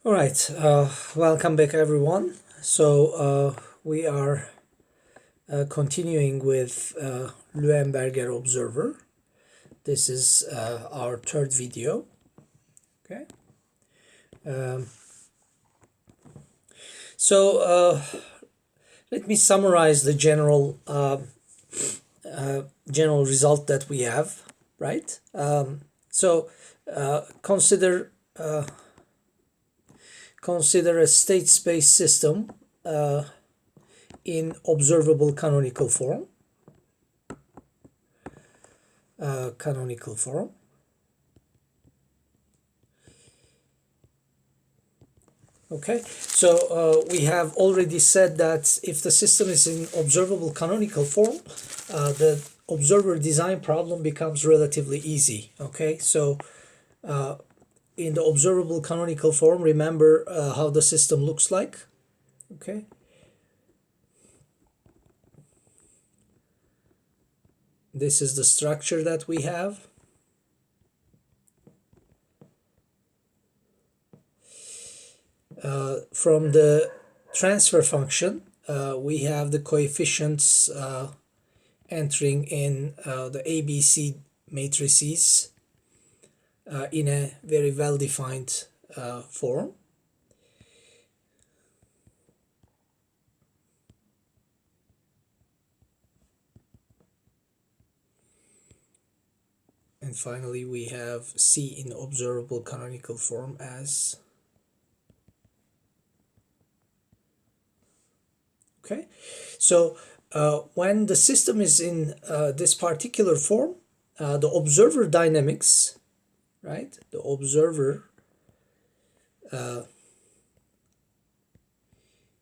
All right, welcome back, everyone. We are continuing with Luenberger Observer. This is our third video. Okay. Um, so let me summarize the general result that we have. Right. Consider a state space system in observable canonical form. Okay, so we have already said that if the system is in observable canonical form, the observer design problem becomes relatively easy. Okay, so in the observable canonical form, remember how the system looks like. Okay. This is the structure that we have. From the transfer function, we have the coefficients entering in the ABC matrices in a very well-defined form. And finally, we have C in observable canonical form as. Okay, so when the system is in this particular form, the observer dynamics, right? The observer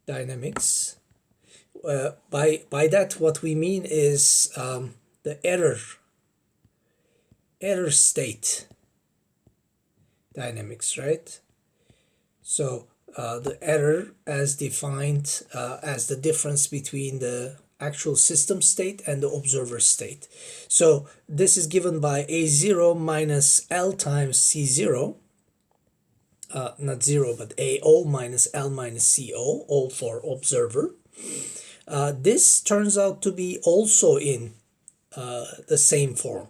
dynamics. By that, what we mean is the error state dynamics, right? So the error as defined as the difference between the actual system state and the observer state. So this is given by A0 minus L times C0, not 0, but AO minus L minus CO, all for observer. This turns out to be also in the same form.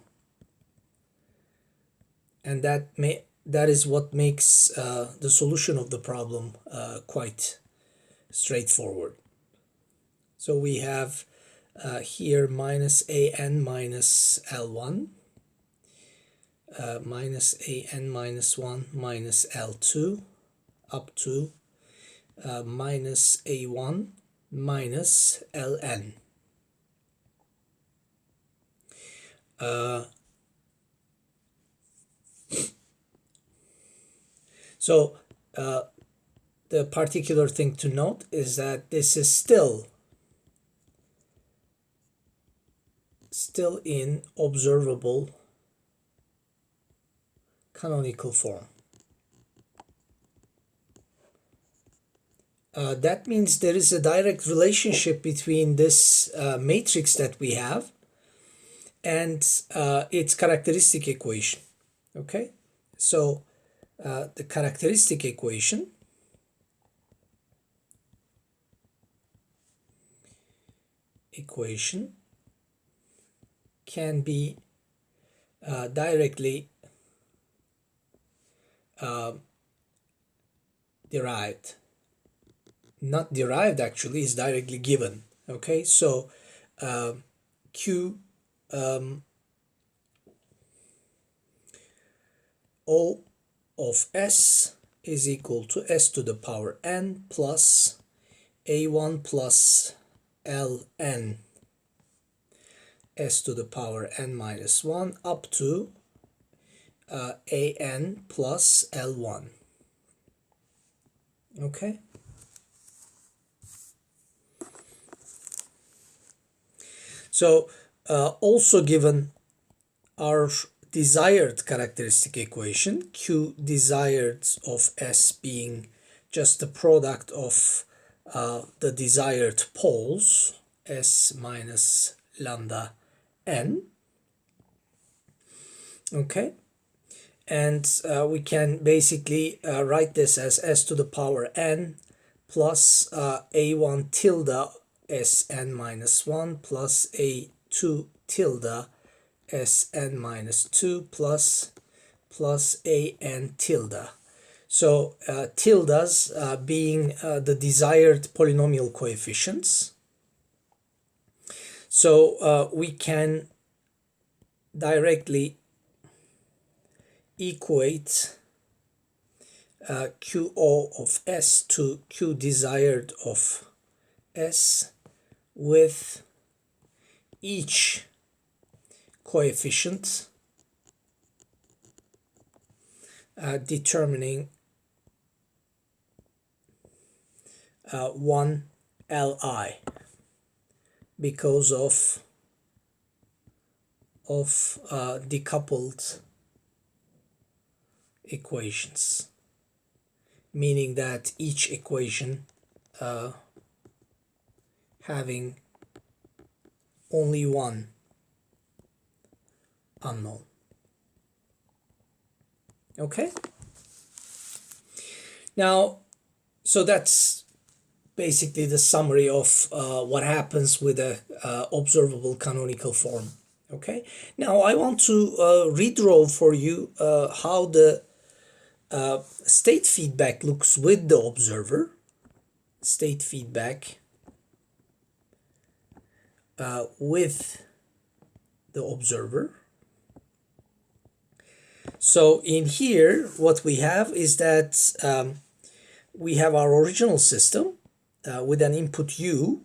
And that is what makes the solution of the problem quite straightforward. So we have here minus AN minus L1, minus AN minus 1 minus L2 up to minus A1 minus Ln. So the particular thing to note is that this is still in observable canonical form. That means there is a direct relationship between this matrix that we have and its characteristic equation. Okay, so the characteristic equation can be directly derived. Not derived, actually, is directly given. Okay, so Q O of S is equal to S to the power N plus A1 plus Ln S to the power N minus 1 up to An plus L1. Okay. So also given our desired characteristic equation, Q desired of S being just the product of the desired poles, S minus lambda n. Okay, And we can basically write this as s to the power n plus a1 tilde sn minus 1 plus a2 tilde sn minus 2 plus an tilde. So tildes being the desired polynomial coefficients. So we can directly equate QO of S to Q desired of S with each coefficient determining 1 Li because of decoupled equations, meaning that each equation having only one unknown. Okay, now so that's basically the summary of what happens with a observable canonical form. Okay, now I want to redraw for you how the state feedback looks with the observer. State feedback with the observer. So in here, what we have is that we have our original system with an input u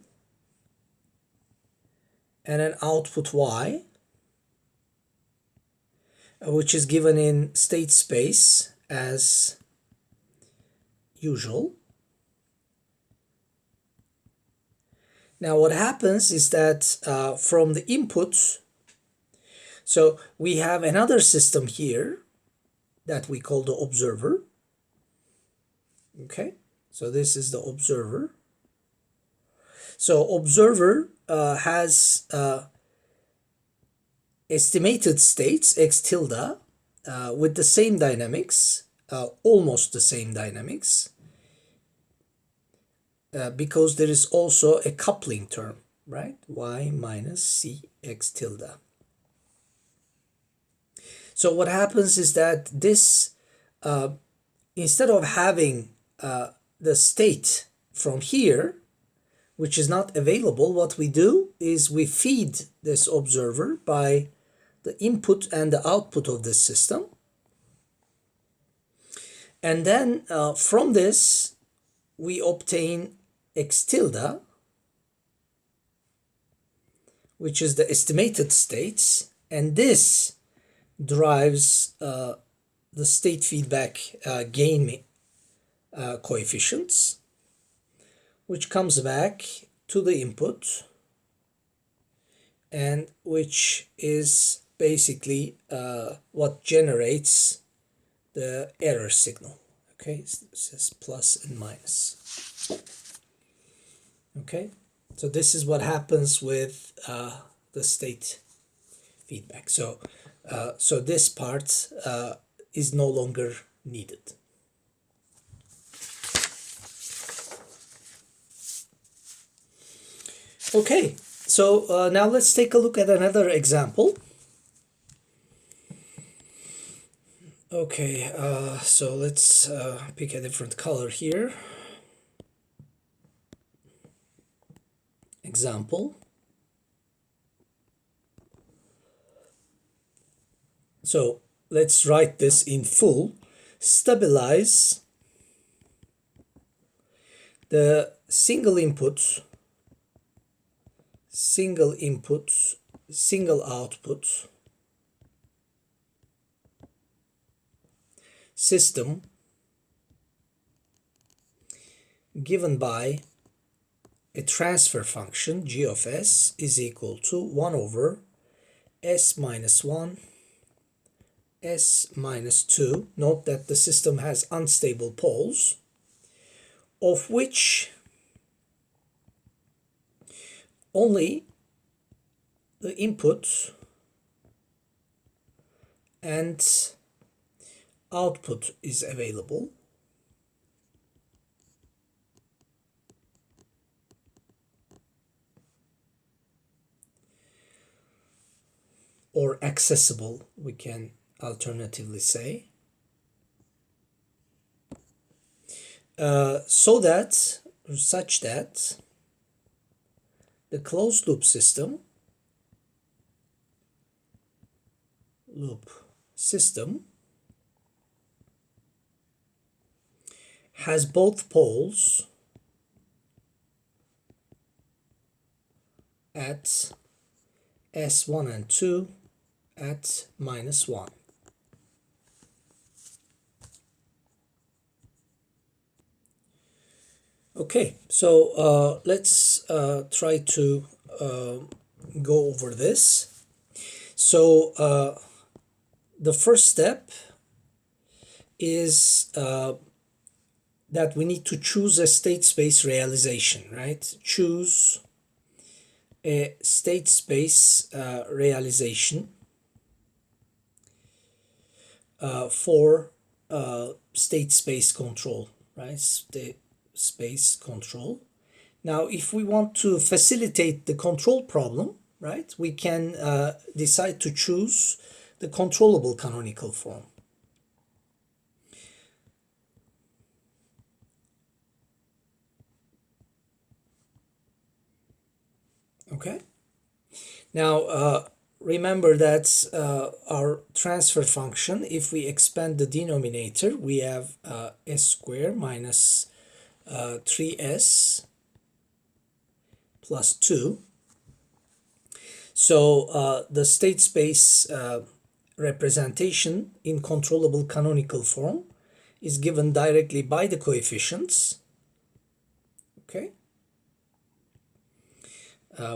and an output y, which is given in state space as usual. Now what happens is that from the input, so we have another system here that we call the observer. Okay, so this is the observer. So observer has estimated states x tilde with the same dynamics, almost the same dynamics, because there is also a coupling term, right? Y minus c x tilde. So what happens is that this, instead of having the state from here, which is not available, what we do is we feed this observer by the input and the output of this system. And then from this, we obtain x tilde, which is the estimated states, and this drives the state feedback gain coefficients, which comes back to the input and which is basically what generates the error signal. Okay, so this is plus and minus. Okay, so this is what happens with the state feedback. So so this part is no longer needed. Okay, so now let's take a look at another example. Okay, so let's pick a different color here. Example. So let's write this in full. Stabilize the single input, single output system given by a transfer function g of s is equal to 1 over s minus 1 s minus 2. Note that the system has unstable poles, of which only the input and output is available, or accessible, we can alternatively say, such that the closed loop system has both poles at S1 and 2 at -1. Okay, so let's try to go over this. So the first step is that we need to choose a state space realization, right? Choose a state space realization for state space control, right? State space control. Now, if we want to facilitate the control problem, right, we can decide to choose the controllable canonical form. Okay. Now, remember that our transfer function, if we expand the denominator, we have s squared minus 3s plus 2. So the state space representation in controllable canonical form is given directly by the coefficients. Okay.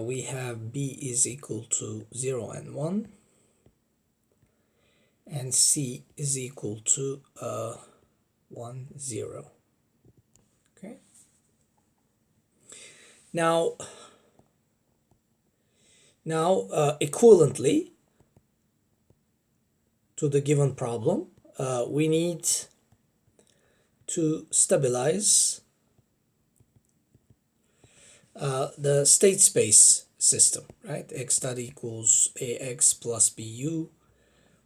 We have b is equal to 0 and 1, and c is equal to 1, 0. Okay. Now equivalently to the given problem, we need to stabilize the state space system, right? X dot equals ax plus bu,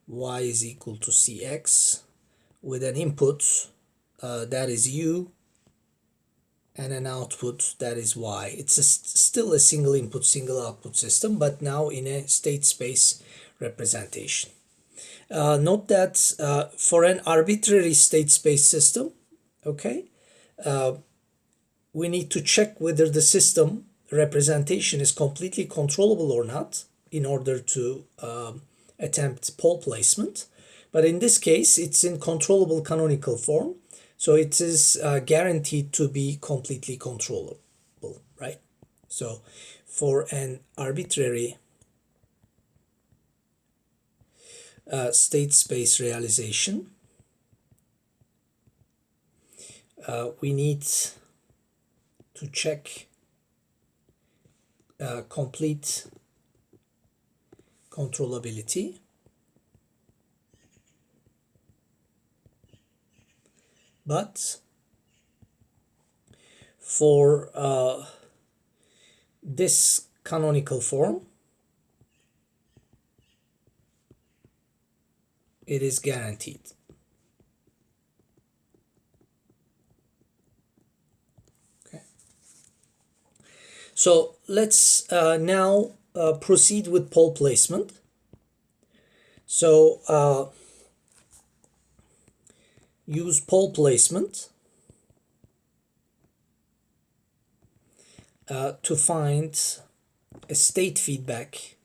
y is equal to cx, with an input that is u, and an output that is y. It's still a single input, single output system, but now in a state space representation. Note that for an arbitrary state space system, okay, we need to check whether the system representation is completely controllable or not in order to attempt pole placement. But in this case, it's in controllable canonical form, so it is guaranteed to be completely controllable, right? So for an arbitrary state space realization, we need to check complete controllability. But for this canonical form, it is guaranteed. Okay. So let's now proceed with pole placement. So use pole placement to find a state feedback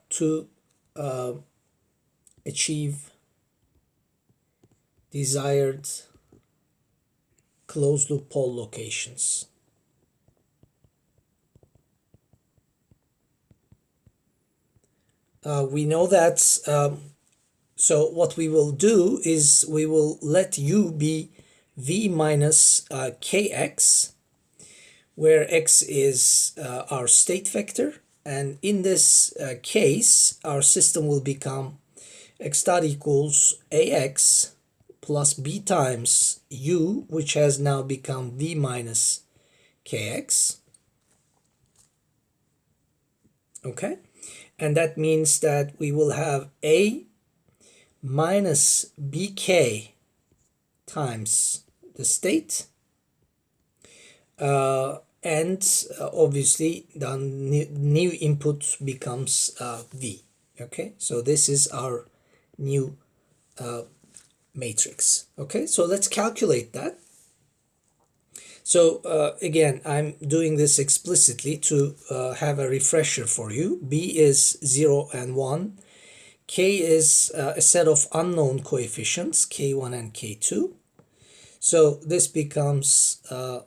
to achieve desired closed loop pole locations. We know that, so what we will do is we will let u be v minus kx, where x is our state vector And in this case, our system will become x dot equals ax plus b times u, which has now become v minus kx. Okay, and that means that we will have a minus bk times the state, and obviously the new input becomes v. Okay, so this is our new matrix. Okay, so let's calculate that. So again, I'm doing this explicitly to have a refresher for you. B is 0 and 1. K is a set of unknown coefficients, K1 and K2. So this becomes a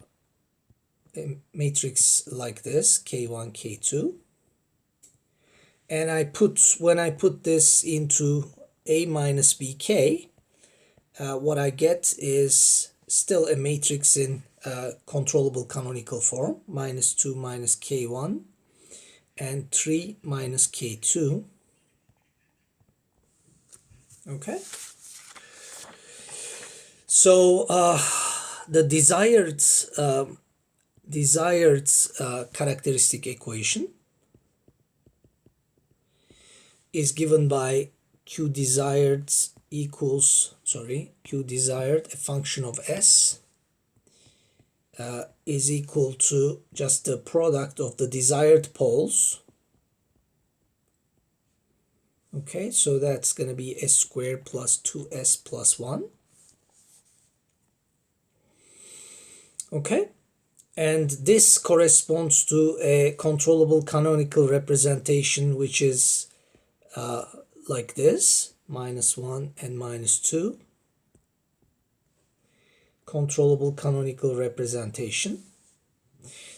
matrix like this, K1, K2. And when I put this into A minus BK, what I get is still a matrix in controllable canonical form, minus 2 minus K1 and 3 minus K2. Okay. So the desired characteristic equation is given by Q desired equals, Q desired, a function of S, is equal to just the product of the desired poles. Okay, so that's going to be S squared plus 2S plus 1. Okay, and this corresponds to a controllable canonical representation, which is like this, minus 1 and minus 2. Controllable canonical representation.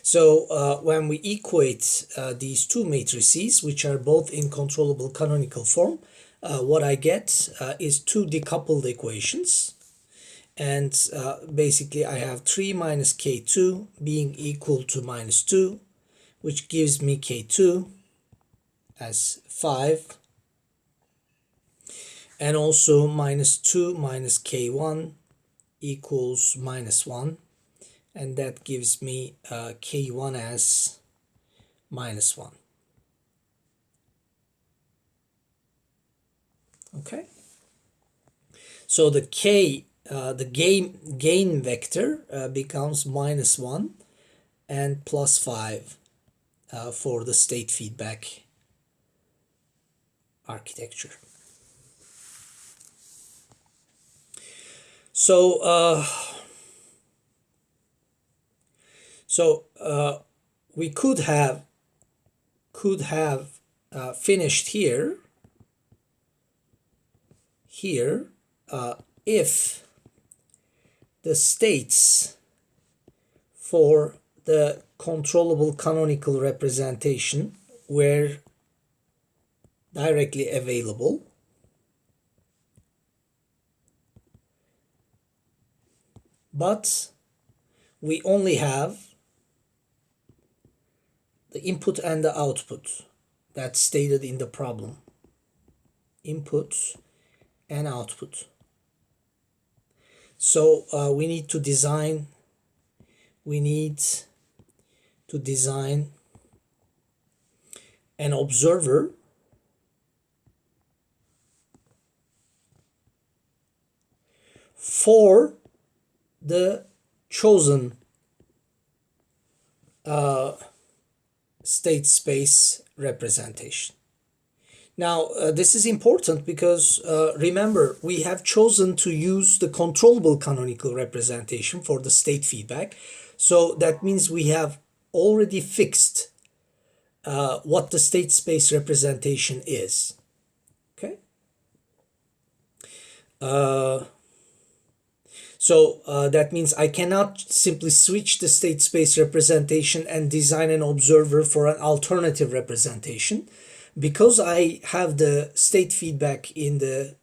So when we equate these two matrices, which are both in controllable canonical form, what I get is two decoupled equations. And basically I have 3 minus K2 being equal to minus 2, which gives me K2 as 5. And also minus 2 minus K1 equals minus 1. And that gives me K1 as minus 1. Okay. So the K, the gain vector becomes minus 1 and plus 5 for the state feedback architecture. So we could have finished here if the states for the controllable canonical representation were directly available. But we only have the input and the output that's stated in the problem. Input and output. So we need to design an observer for the chosen state space representation. Now this is important because remember, we have chosen to use the controllable canonical representation for the state feedback. So that means we have already fixed what the state space representation is. Okay. So that means I cannot simply switch the state space representation and design an observer for an alternative representation. Because I have the state feedback in the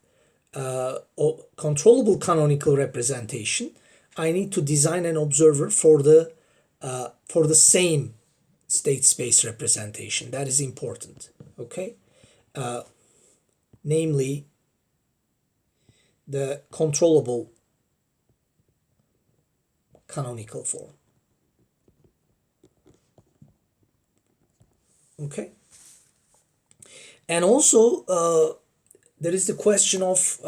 controllable canonical representation, I need to design an observer for the same state space representation. That is important, okay? Namely, the controllable canonical form. Okay? And also, there is the question of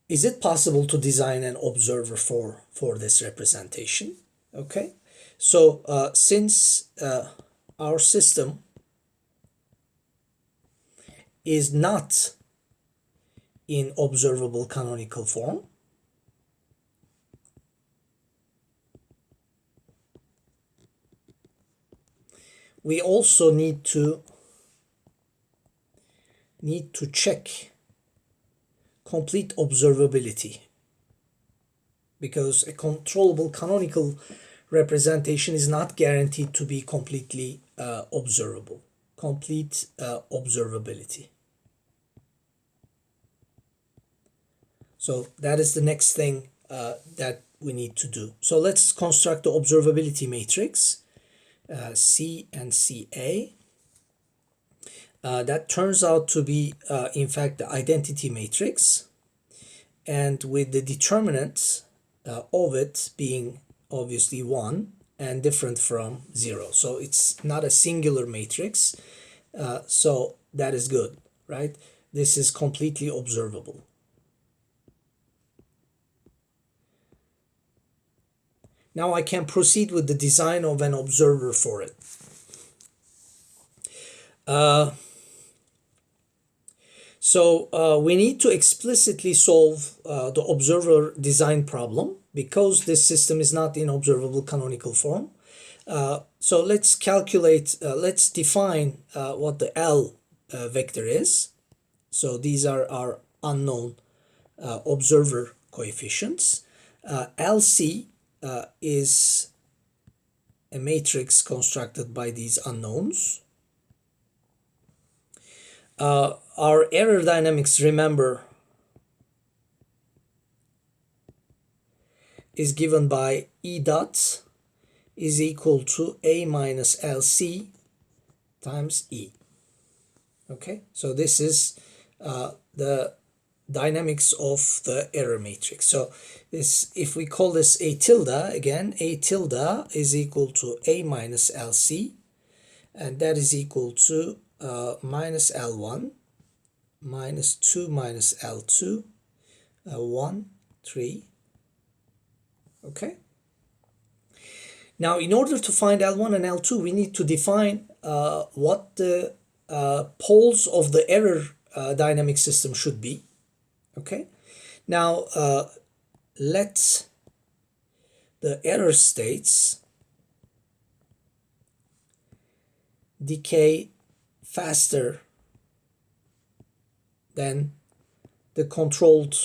is it possible to design an observer for this representation? Okay, so since our system is not in observable canonical form, we also need to check complete observability, because a controllable canonical representation is not guaranteed to be completely observable. Complete observability. So that is the next thing that we need to do. So let's construct the observability matrix, C and CA. That turns out to be, in fact, the identity matrix, and with the determinant of it being obviously 1 and different from 0. So it's not a singular matrix, so that is good, right? This is completely observable. Now I can proceed with the design of an observer for it. So we need to explicitly solve the observer design problem, because this system is not in observable canonical form. So let's calculate, let's define what the L vector is. So these are our unknown observer coefficients. LC is a matrix constructed by these unknowns. Our error dynamics, remember, is given by E dot is equal to A minus LC times E. Okay, so this is the dynamics of the error matrix. So this, if we call this A tilde, again, A tilde is equal to A minus LC, and that is equal to minus L1 minus 2 minus L2, 1, 3. Okay. Now, in order to find L1 and L2, we need to define what the poles of the error dynamic system should be. Okay. Now, let the error states decay faster than the controlled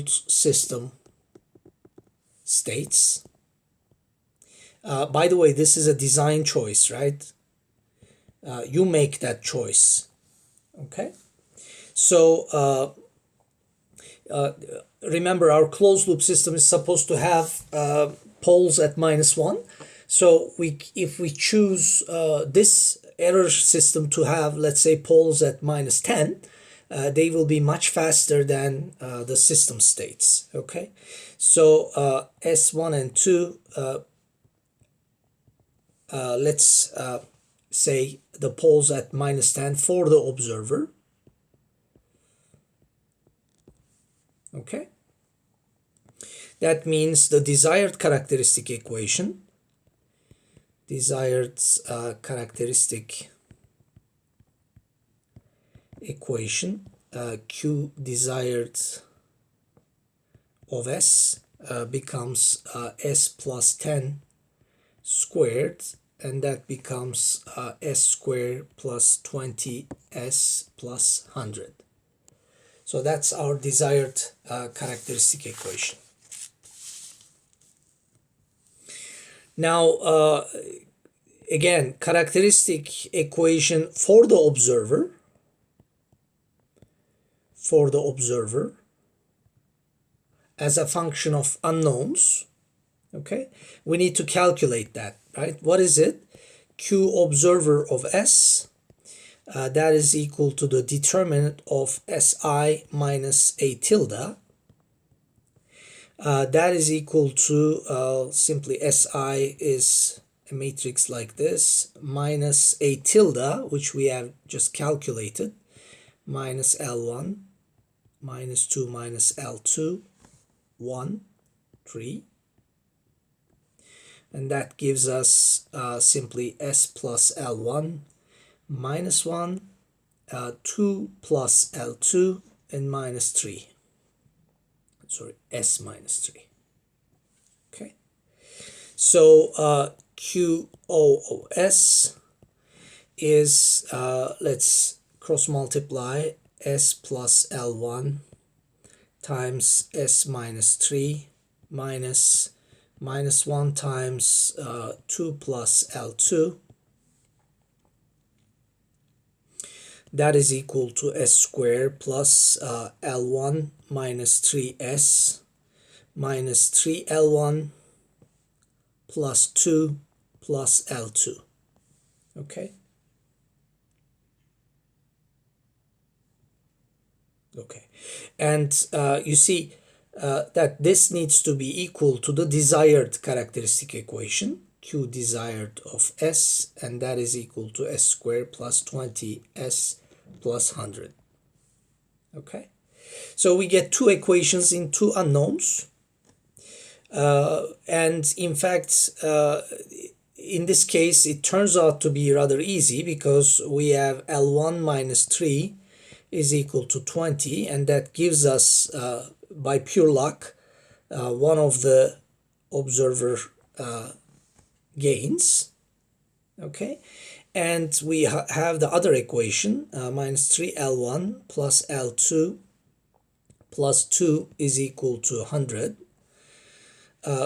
system states. By the way, this is a design choice, right? You make that choice. Okay. So remember, our closed loop system is supposed to have poles at -1. So if we choose this error system to have, let's say, poles at -10, they will be much faster than the system states. Okay, so S1 and 2, let's say the poles at -10 for the observer. Okay, that means the desired characteristic equation, Q desired of S becomes S plus 10 squared, and that becomes S squared plus 20S plus 100. So that's our desired characteristic equation. Now, again, characteristic equation for the observer, as a function of unknowns, Okay, we need to calculate that, right? What is it? Q observer of S, that is equal to the determinant of Si minus A tilde. That is equal to simply Si is a matrix like this, minus A tilde, which we have just calculated, minus L1, minus 2 minus L2, 1, 3. And that gives us simply S plus L1 minus 1, 2 plus L2, and minus 3. Sorry, S minus 3. Okay. So QOOS is, let's cross multiply S plus L1 times S minus 3 minus 1 times 2 plus L2. That is equal to S squared plus L1 minus 3S minus 3L1 plus 2 plus L2. Okay. Okay. And you see that this needs to be equal to the desired characteristic equation, Q desired of S, and that is equal to S squared plus 20S plus 100. Okay, so we get two equations in two unknowns, and in fact in this case it turns out to be rather easy because we have L1 minus 3 is equal to 20, and that gives us by pure luck one of the observer gains. Okay, and we have the other equation, minus 3L1 plus L2 plus 2 is equal to 100.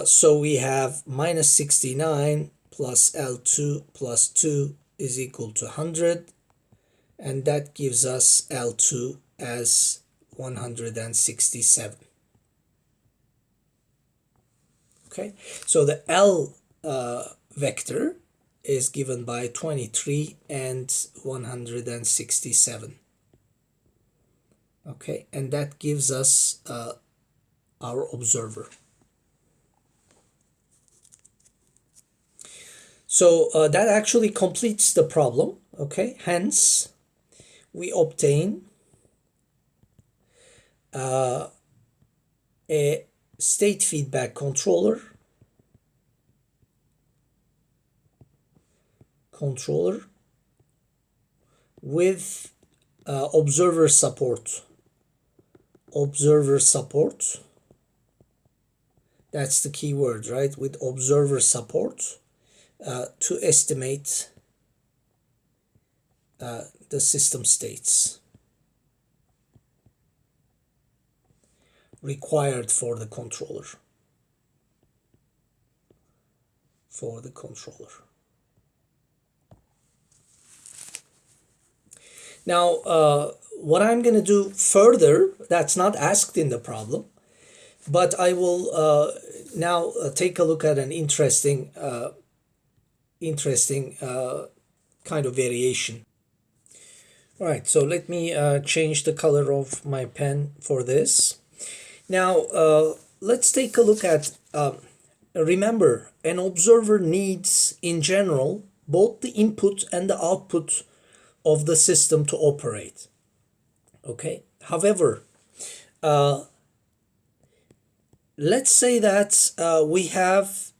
So we have minus 69 plus L2 plus 2 is equal to 100, and that gives us L2 as 167. Okay, so the L vector is given by 23 and 167. Okay, and that gives us our observer. So that actually completes the problem. Okay, hence we obtain a state feedback controller with observer support. That's the key word, right? With observer support to estimate the system states required for the controller. Now, what I'm going to do further, that's not asked in the problem, but I will now take a look at an interesting kind of variation. All right, so let me change the color of my pen for this. Now, let's take a look at, remember, an observer needs, in general, both the input and the output of the system to operate. Okay, however, let's say that we have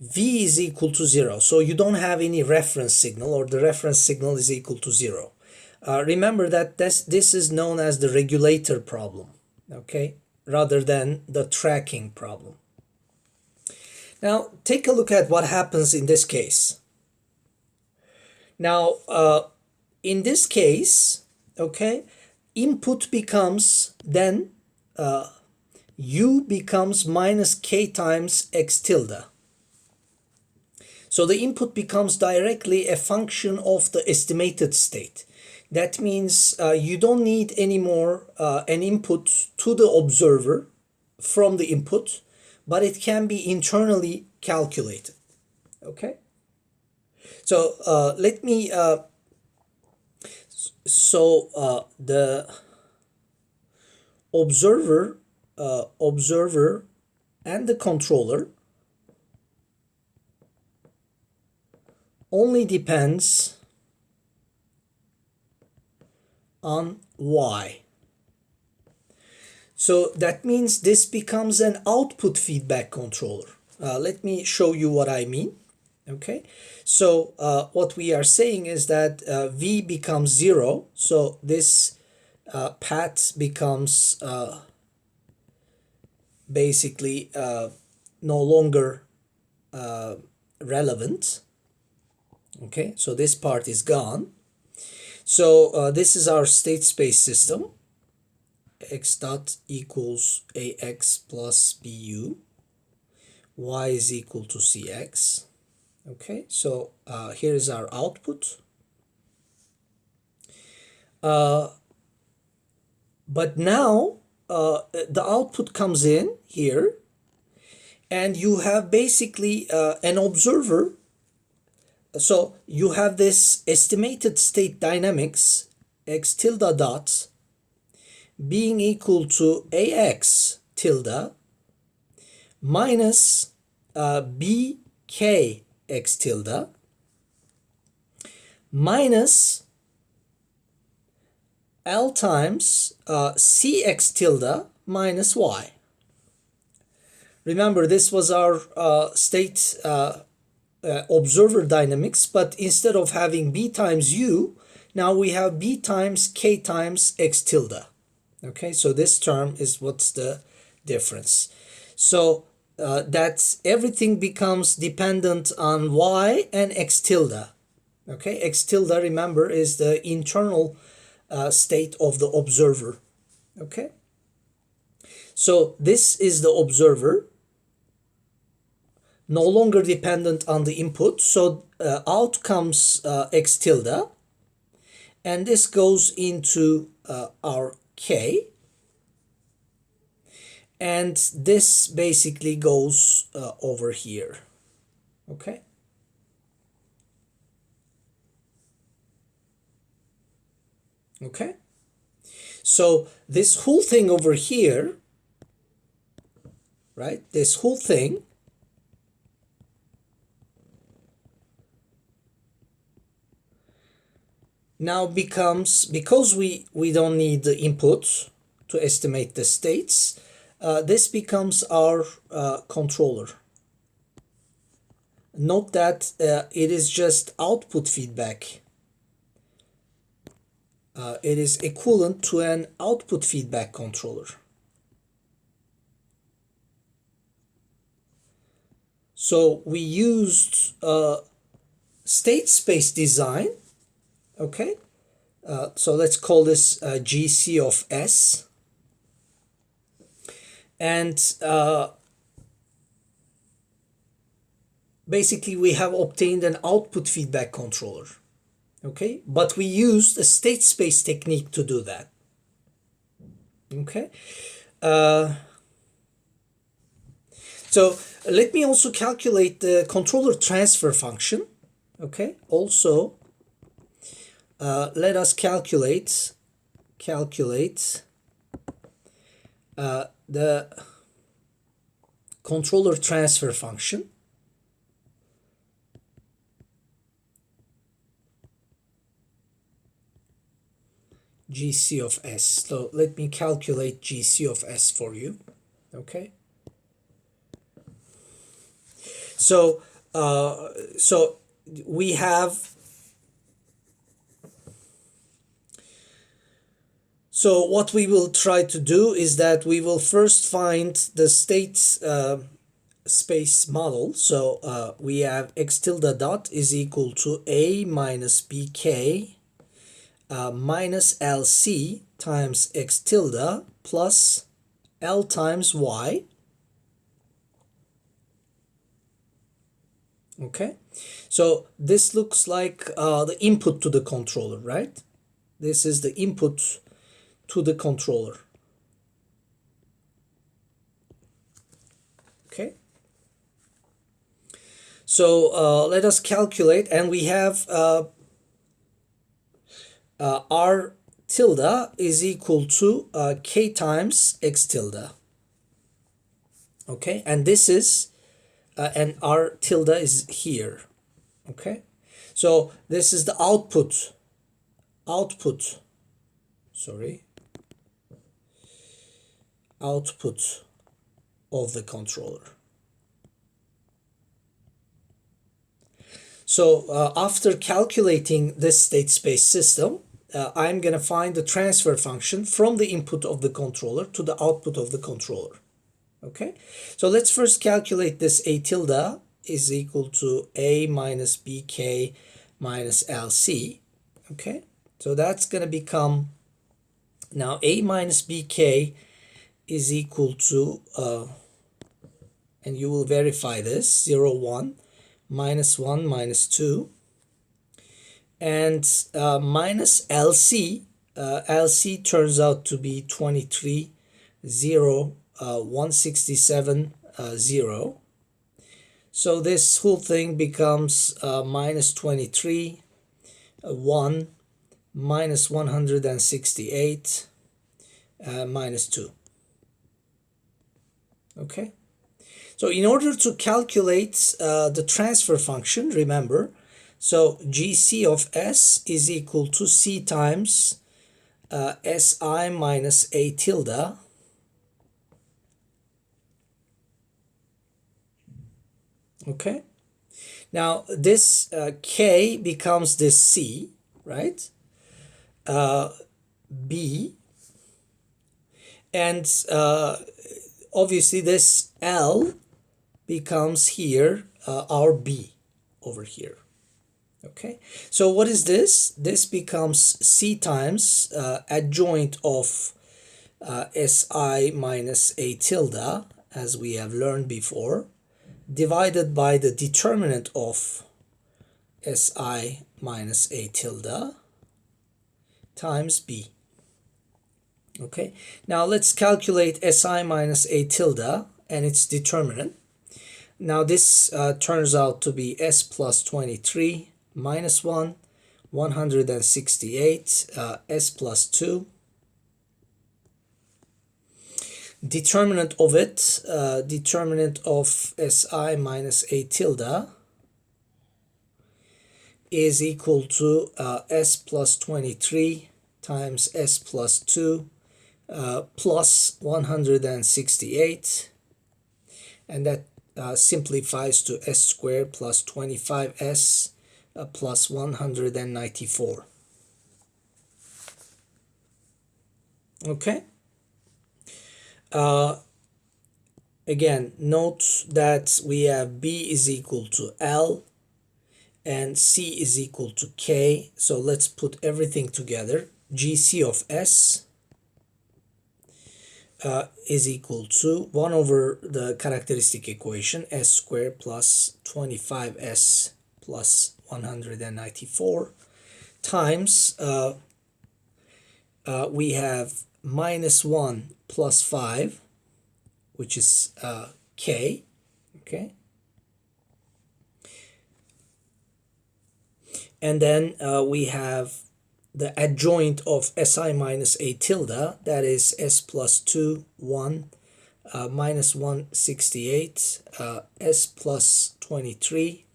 V is equal to 0. So you don't have any reference signal, or the reference signal is equal to 0. Remember that this is known as the regulator problem, okay, rather than the tracking problem. Now, take a look at what happens in this case. Now, in this case, okay, input becomes then U becomes minus K times X tilde. So the input becomes directly a function of the estimated state. That means you don't need anymore an input to the observer from the input, but it can be internally calculated. Okay, so let me the observer and the controller only depends on y. So that means this becomes an output feedback controller. Let me show you what I mean. Okay, so what we are saying is that v becomes 0, so this path becomes basically no longer relevant. Okay, so this part is gone. So this is our state space system. X dot equals ax plus bu. Y is equal to cx. Okay, so here is our output. But now the output comes in here, and you have basically an observer. So you have this estimated state dynamics x tilde dot being equal to ax tilde minus bk x tilde minus L times cx tilde minus y. Remember, this was our state observer dynamics, but instead of having b times u, now we have b times k times x tilde. Okay, so this term is what's the difference. So that's everything becomes dependent on y and x tilde. Okay, x tilde, remember, is the internal state of the observer. Okay, so this is the observer, no longer dependent on the input. So out comes x tilde, and this goes into our k, and this basically goes over here. Okay, okay, so this whole thing over here, right, this whole thing now becomes, because we don't need the input to estimate the states, this becomes our controller. Note that it is just output feedback. It is equivalent to an output feedback controller. So we used state space design. Okay, so let's call this GC of S, and basically we have obtained an output feedback controller. Okay, but we used a state space technique to do that. Okay, so let me also calculate the controller transfer function. Okay, also let us calculate the controller transfer function. GC of S. So let me calculate GC of S for you. Okay. So we have, so what we will try to do is that we will first find the state space model. So we have x tilde dot is equal to a minus bk minus lc times x tilde plus l times y. Okay, so this looks like the input to the controller, right? This is the input to the controller. Okay. So let us calculate, and we have r tilde is equal to k times x tilde. Okay, and this is and r tilde is here. Okay, so this is the output sorry, output of the controller. So after calculating this state space system, I'm going to find the transfer function from the input of the controller to the output of the controller. Okay, so let's first calculate this a tilde is equal to a minus bk minus lc. Okay, so that's going to become, now a minus bk is equal to, and you will verify this, 0, 1, minus 1, minus 2, and minus LC. LC turns out to be 23, 0, 167, 0. So this whole thing becomes minus 23, 1, minus 168, minus 2. Okay. So in order to calculate the transfer function, remember, so GC of S is equal to C times SI minus A tilde okay. Now this K becomes this C, right? B, and obviously this L becomes here our B over here. Okay, so what is this? This becomes C times adjoint of SI minus A tilde, as we have learned before, divided by the determinant of SI minus A tilde times B. Okay, now let's calculate SI minus A tilde and its determinant. Now this turns out to be S plus 23 minus 1, 168, S plus 2. Determinant of it, determinant of SI minus A tilde is equal to S plus 23 times S plus 2 plus 168, and that simplifies to S squared plus 25S plus 194. Okay. Again, note that we have B is equal to L and C is equal to K. So let's put everything together. GC of S is equal to 1 over the characteristic equation, S squared plus 25S plus 194 times we have minus 1 plus 5, which is K, okay? And then we have the adjoint of SI minus A tilde, that is S plus 2, 1, minus 168, S plus 23,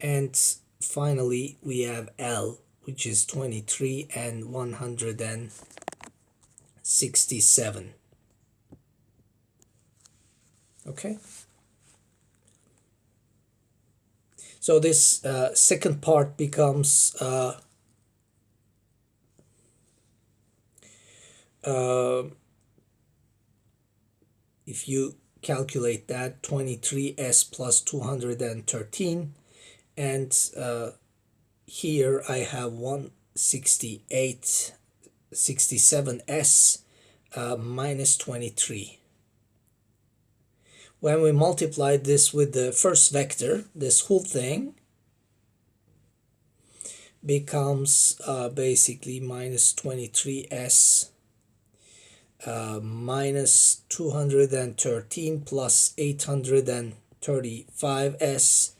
and finally we have L, which is 23 and 167. Okay, so this second part becomes if you calculate that, 23S plus 213, and here I have 168, 67S minus 23. When we multiply this with the first vector, this whole thing becomes basically minus 23S minus 213 plus 835s.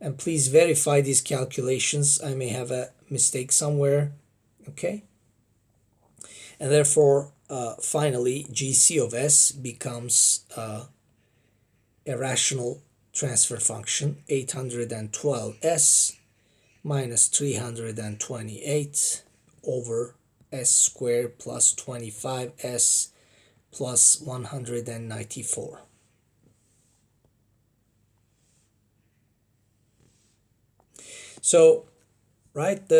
And please verify these calculations. I may have a mistake somewhere. Okay. And therefore, finally, GC of S becomes a rational transfer function, 812s minus 328 over s squared plus 25s plus 194. So, right,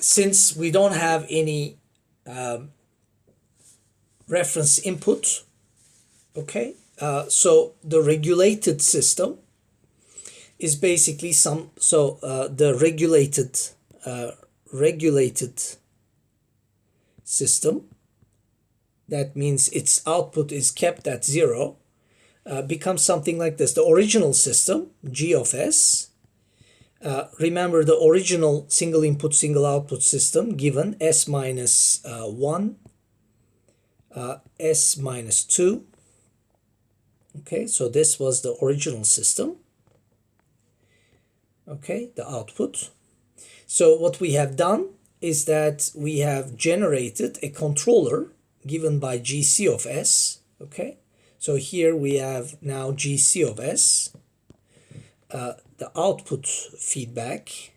since we don't have any reference input, okay, so the regulated system is basically the regulated system, that means its output is kept at 0, becomes something like this. The original system, G of S, remember the original single input, single output system given S minus 1, S minus 2. Okay, so this was the original system. Okay, the output. So what we have done is that we have generated a controller given by GC of S. Okay, so here we have now GC of S, the output feedback,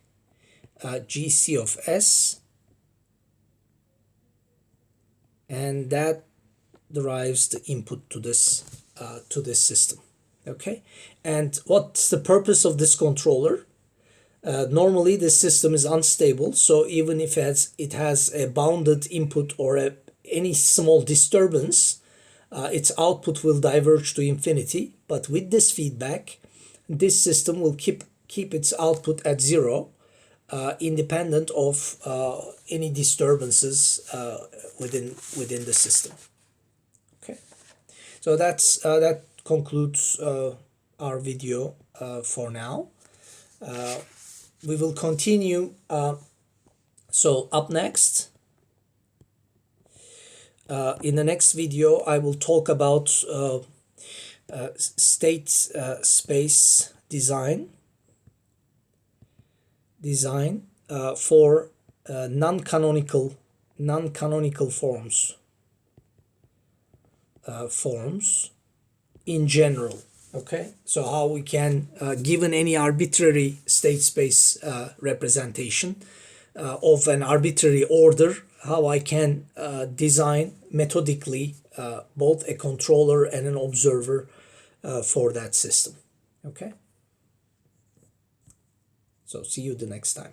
GC of S, and that derives the input to this system. Okay, and what's the purpose of this controller? Normally this system is unstable, so even if it has a bounded input or any small disturbance, its output will diverge to infinity. But with this feedback, this system will keep its output at 0, independent of any disturbances within the system. Okay, so that concludes our video for now. We will continue. So up next, in the next video, I will talk about state space design for non-canonical forms in general. Okay, so how we can, given any arbitrary state space representation of an arbitrary order, how I can design methodically both a controller and an observer for that system. Okay, so see you the next time.